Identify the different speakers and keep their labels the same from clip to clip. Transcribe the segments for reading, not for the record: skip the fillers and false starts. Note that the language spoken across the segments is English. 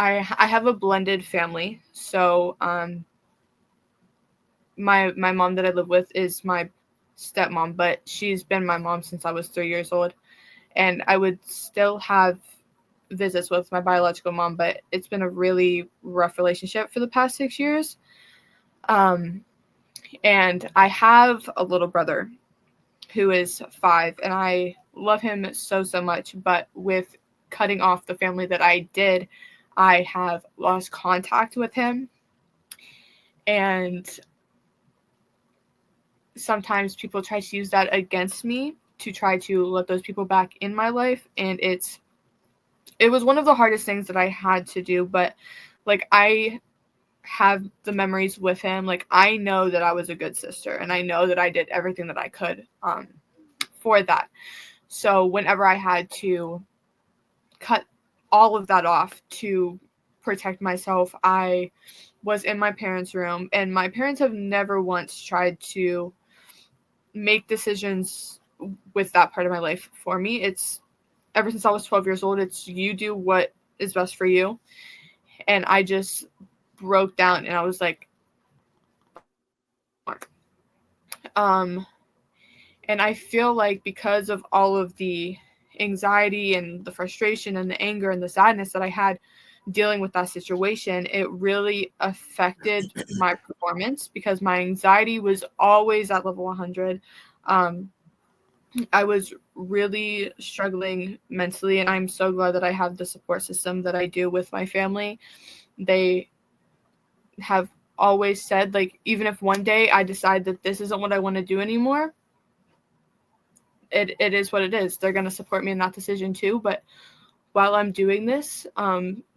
Speaker 1: I have a blended family. So my mom that I live with is my stepmom, but she's been my mom since I was 3 years old. And I would still have visits with my biological mom, but it's been a really rough relationship for the past 6 years. And I have a little brother who is 5, and I love him so, so much. But with cutting off the family that I did, I have lost contact with him. And sometimes people try to use that against me to try to let those people back in my life. And it was one of the hardest things that I had to do. But like, I have the memories with him. Like, I know that I was a good sister, and I know that I did everything that I could for that. So whenever I had to cut all of that off to protect myself, I was in my parents' room, and my parents have never once tried to make decisions with that part of my life for me. It's ever since I was 12 years old, it's you do what is best for you. And I just broke down, and I was like, and I feel like because of all of the anxiety and the frustration and the anger and the sadness that I had dealing with that situation, it really affected my performance because my anxiety was always at level 100. I was really struggling mentally, and I'm so glad that I have the support system that I do with my family. They have always said, like, even if one day I decide that this isn't what I want to do anymore, it is what it is. They're going to support me in that decision too. But while I'm doing this,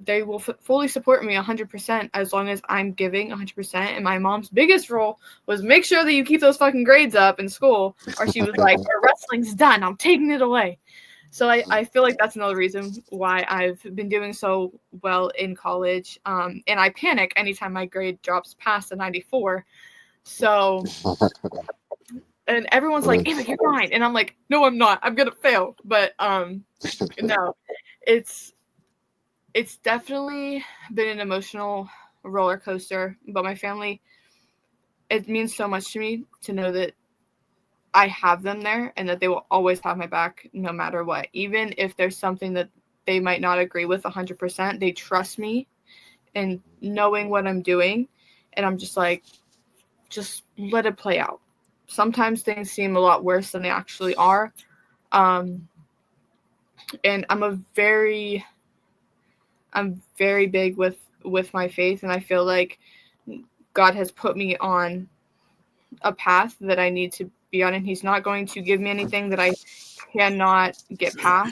Speaker 1: they will fully support me 100% as long as I'm giving 100%. And my mom's biggest rule was make sure that you keep those fucking grades up in school, or she was like, your wrestling's done, I'm taking it away. So I feel like that's another reason why I've been doing so well in college. And I panic anytime my grade drops past a 94. So, and everyone's like, Ava, you're fine. And I'm like, no, I'm not. I'm going to fail. But no, it's definitely been an emotional roller coaster. But my family, it means so much to me to know that I have them there and that they will always have my back no matter what. Even if there's something that they might not agree with 100%, they trust me and knowing what I'm doing. And I'm just like, just let it play out. Sometimes things seem a lot worse than they actually are. And I'm very big with my faith. And I feel like God has put me on a path that I need to be on, and he's not going to give me anything that I cannot get past.